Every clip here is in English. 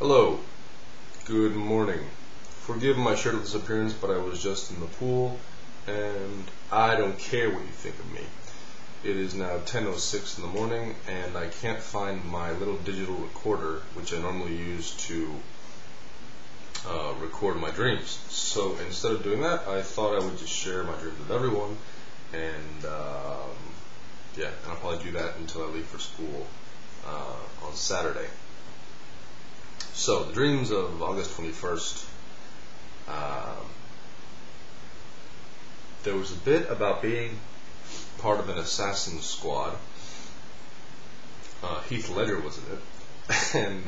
Hello, good morning. Forgive my shirtless appearance, but I was just in the pool, and I don't care what you think of me. It is now 10:06 in the morning, and I can't find my little digital recorder, which I normally use to record my dreams. So instead of doing that, I thought I would just share my dreams with everyone, and yeah, and I'll probably do that until I leave for school on Saturday. So, the dreams of August 21st, there was a bit about being part of an assassin squad. Heath Ledger was in it, and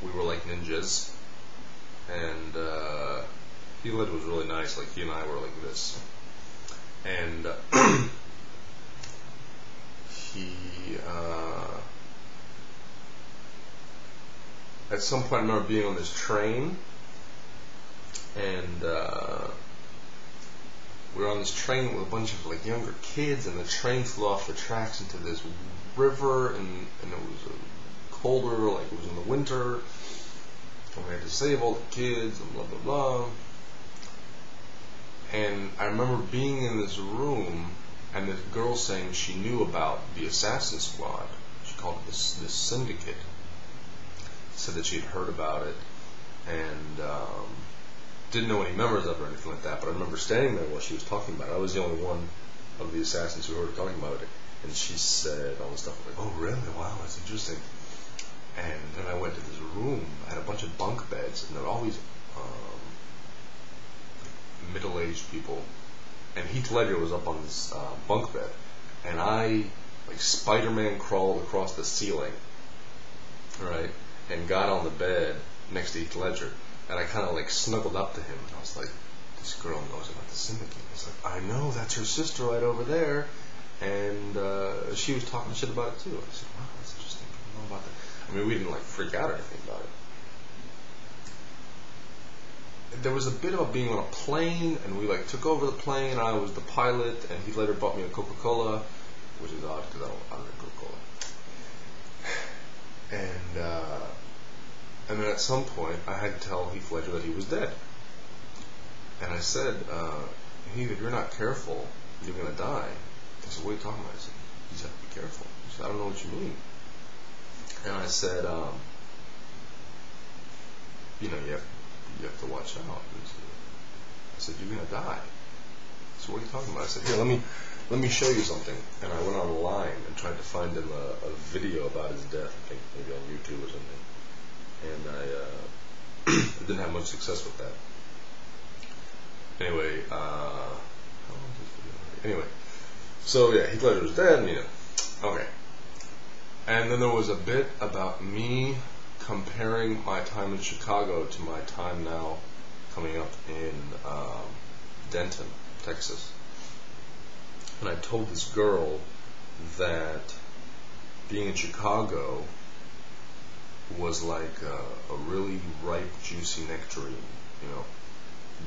we were like ninjas, and Heath Ledger was really nice, like he and I were like this, and he, at some point I remember being on this train, and we were on this train with a bunch of like younger kids, and the train flew off the tracks into this river, and it was colder, like it was in the winter, and we had to save all the kids, and blah blah blah. And I remember being in this room, and this girl saying she knew about the assassin squad. She called it this syndicate. Said that she had heard about it, and didn't know any members of it or anything like that, but I remember standing there while she was talking about it. I was the only one of the assassins who heard her talking about it, and she said all this stuff. I was like, oh really? Wow, that's interesting. And then I went to this room, I had a bunch of bunk beds, and there were always middle-aged people, and Heath Ledger was up on this bunk bed, and I, like Spider-Man, crawled across the ceiling, right, and got on the bed next to Heath Ledger, and I kind of like snuggled up to him, and I was like, this girl knows about the syndicate. I was like, I know, that's her sister right over there, and she was talking shit about it too. I said, wow, that's interesting, I don't know about that. I mean, we didn't like freak out or anything about it. There was a bit about being on a plane, and we like took over the plane, and I was the pilot, and Heath Ledger bought me a Coca-Cola, which is odd because I don't drink Coca-Cola. And then at some point, I had to tell Heath Ledger that he was dead. And I said, Heath, if you're not careful, you're going to die. He said, what are you talking about? I said, you just have to be careful. He said, I don't know what you mean. And I said, you have to watch out. I said, you're going to die. So what are you talking about? I said, here, let me show you something. And I went online and tried to find him a video about his death, I think maybe on YouTube or something. And I didn't have much success with that. Anyway, how long is this video? Anyway, so yeah, Heath Ledger was dead, and okay. And then there was a bit about me comparing my time in Chicago to my time now coming up in Denton, Texas. And I told this girl that being in Chicago was like a really ripe, juicy nectarine.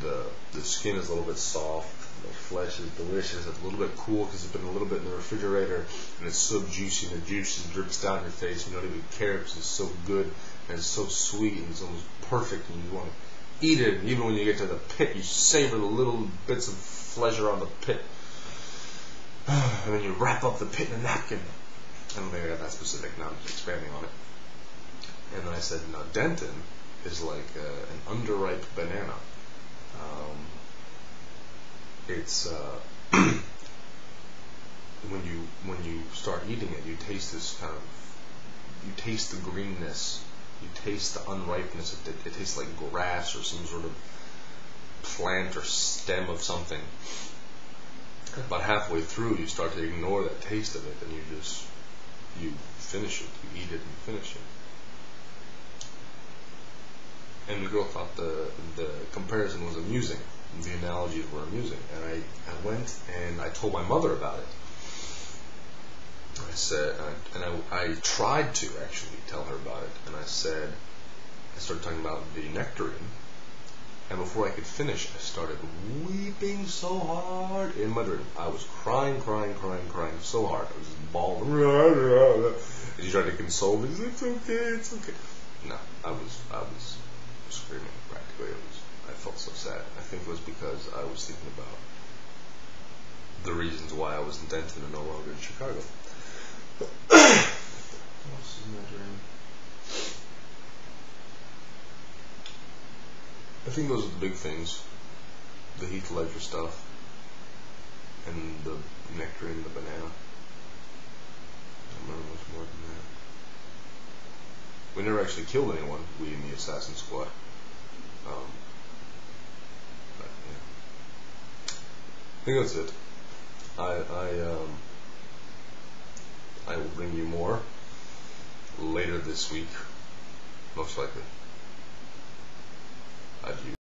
The skin is a little bit soft, the flesh is delicious, it's a little bit cool because it's been a little bit in the refrigerator, and it's so juicy, and the juice just drips down your face. You don't even care because it's so good, and it's so sweet, and it's almost perfect, and you want to eat it. And even when you get to the pit, you savor the little bits of flesh around the pit, and then you wrap up the pit in a napkin. I don't think I got that specific, now I'm just expanding on it. And then I said, now Denton is like an underripe banana. It's when you start eating it, you taste this you taste the greenness, you taste the unripeness. It tastes like grass or some sort of plant or stem of something. About halfway through, you start to ignore that taste of it, and you finish it, you eat it and finish it. And the girl thought the comparison was amusing, the analogies were amusing, and I went and I told my mother about it. I said, and I tried to actually tell her about it, and I started talking about the nectarine, and before I could finish, I started weeping so hard in my dream. I was crying so hard. I was just bawling. And she tried to console me. It's okay. No, I was screaming practically. I felt so sad. I think it was because I was thinking about the reasons why I was in Denton and no longer in Chicago. What else is in that dream? I think those are the big things. The Heath Ledger stuff and the nectarine and the banana. I don't remember much more than that. We never actually killed anyone, we in the Assassin Squad. But yeah. I think that's it. I will bring you more later this week, most likely. Adieu.